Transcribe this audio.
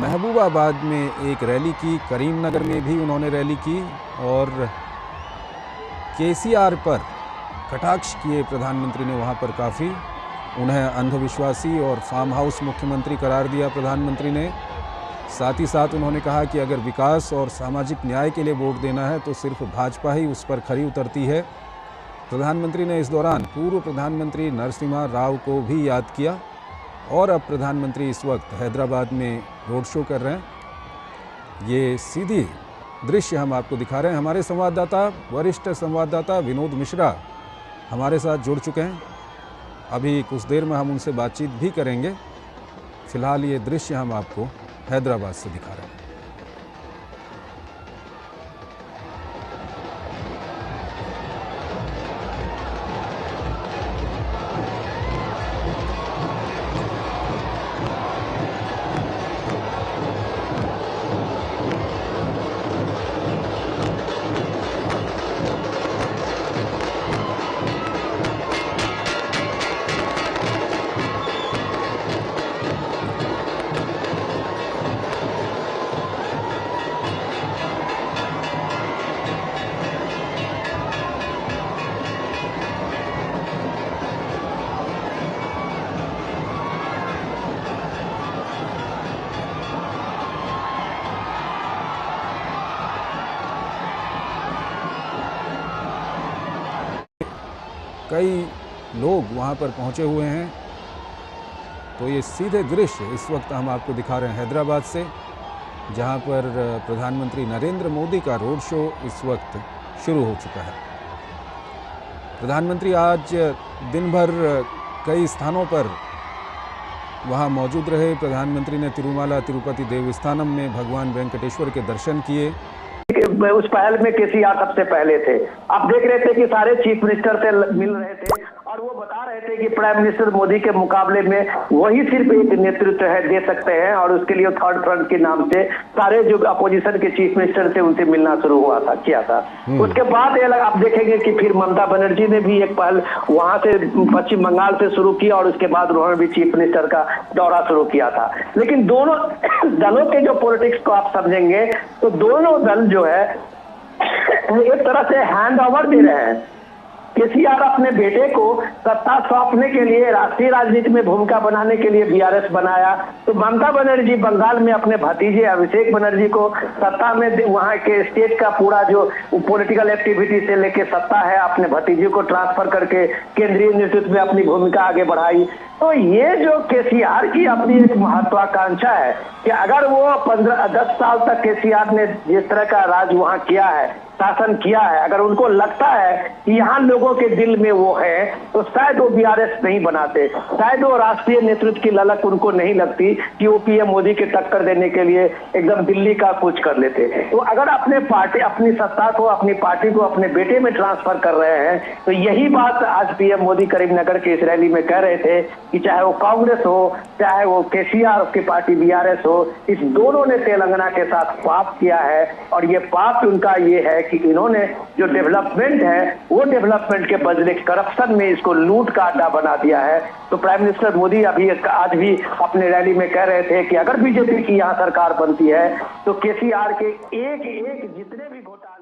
महबूबाबाद में एक रैली की, करीमनगर में भी उन्होंने रैली की और केसीआर पर कटाक्ष किए प्रधानमंत्री ने। वहाँ पर काफ़ी उन्हें अंधविश्वासी और फार्म हाउस मुख्यमंत्री करार दिया प्रधानमंत्री ने। साथ ही साथ उन्होंने कहा कि अगर विकास और सामाजिक न्याय के लिए वोट देना है तो सिर्फ भाजपा ही उस पर खरी उतरती है। प्रधानमंत्री ने इस दौरान पूर्व प्रधानमंत्री नरसिम्हा राव को भी याद किया और अब प्रधानमंत्री इस वक्त हैदराबाद में रोड शो कर रहे हैं। ये सीधी दृश्य हम आपको दिखा रहे हैं। हमारे संवाददाता, वरिष्ठ संवाददाता विनोद मिश्रा हमारे साथ जुड़ चुके हैं। अभी कुछ देर में हम उनसे बातचीत भी करेंगे। फिलहाल ये दृश्य हम आपको हैदराबाद से दिखा रहे हैं। कई लोग वहां पर पहुंचे हुए हैं, तो ये सीधे दृश्य इस वक्त हम आपको दिखा रहे हैं हैदराबाद से, जहां पर प्रधानमंत्री नरेंद्र मोदी का रोड शो इस वक्त शुरू हो चुका है। प्रधानमंत्री आज दिन भर कई स्थानों पर वहां मौजूद रहे। प्रधानमंत्री ने तिरुमाला तिरुपति देवस्थानम में भगवान वेंकटेश्वर के दर्शन किए। उस पहल में केसीआर सबसे पहले थे। आप देख रहे थे कि सारे चीफ मिनिस्टर से मिल रहे थे और वो बता रहे थे कि प्राइम मिनिस्टर मोदी के मुकाबले में वही सिर्फ एक नेतृत्व है दे सकते हैं, और उसके लिए थर्ड फ्रंट के नाम से सारे जो अपोजिशन के चीफ मिनिस्टर थे उनसे मिलना शुरू किया था। उसके बाद आप देखेंगे कि फिर ममता बनर्जी ने भी एक पहल वहां से पश्चिम बंगाल से शुरू किया और उसके बाद उन्होंने भी चीफ मिनिस्टर का दौरा शुरू किया था। लेकिन दोनों दलों के जो पॉलिटिक्स को आप समझेंगे तो दोनों दल जो है एक तरह से हैंड ओवर दे रहे हैं। केसीआर अपने बेटे को सत्ता सौंपने के लिए, राष्ट्रीय राजनीति में भूमिका बनाने के लिए बीआरएस बनाया, तो ममता बनर्जी बंगाल में अपने भतीजे अभिषेक बनर्जी को सत्ता में, वहां के स्टेट का पूरा जो पॉलिटिकल एक्टिविटी से लेके सत्ता है, अपने भतीजे को ट्रांसफर करके केंद्रीय नेतृत्व में अपनी भूमिका आगे बढ़ाई। तो ये जो केसीआर की अपनी एक महत्वाकांक्षा है कि अगर वो 10 साल तक केसीआर ने जिस तरह का राज वहां किया है, शासन किया है, अगर उनको लगता है कि यहाँ लोगों के दिल में वो है, तो शायद वो बीआरएस नहीं बनाते, शायद वो राष्ट्रीय नेतृत्व की ललक उनको नहीं लगती कि वो पीएम मोदी के टक्कर देने के लिए एकदम दिल्ली का कुछ कर लेते। तो अगर अपने पार्टी, अपनी सत्ता को, अपनी पार्टी को अपने बेटे में ट्रांसफर कर रहे हैं, तो यही बात आज पीएम मोदी करीमनगर के इस रैली में कह रहे थे कि चाहे वो कांग्रेस हो, चाहे वो केसीआर की पार्टी बीआरएस हो, इस दोनों ने तेलंगाना के साथ पाप किया है। और ये पाप उनका ये है कि इन्होंने जो डेवलपमेंट है वो डेवलपमेंट के बदले करप्शन में इसको लूट का अड्डा बना दिया है। तो प्राइम मिनिस्टर मोदी आज भी अपने रैली में कह रहे थे कि अगर बीजेपी की यहाँ सरकार बनती है तो केसीआर के एक जितने भी घोटाले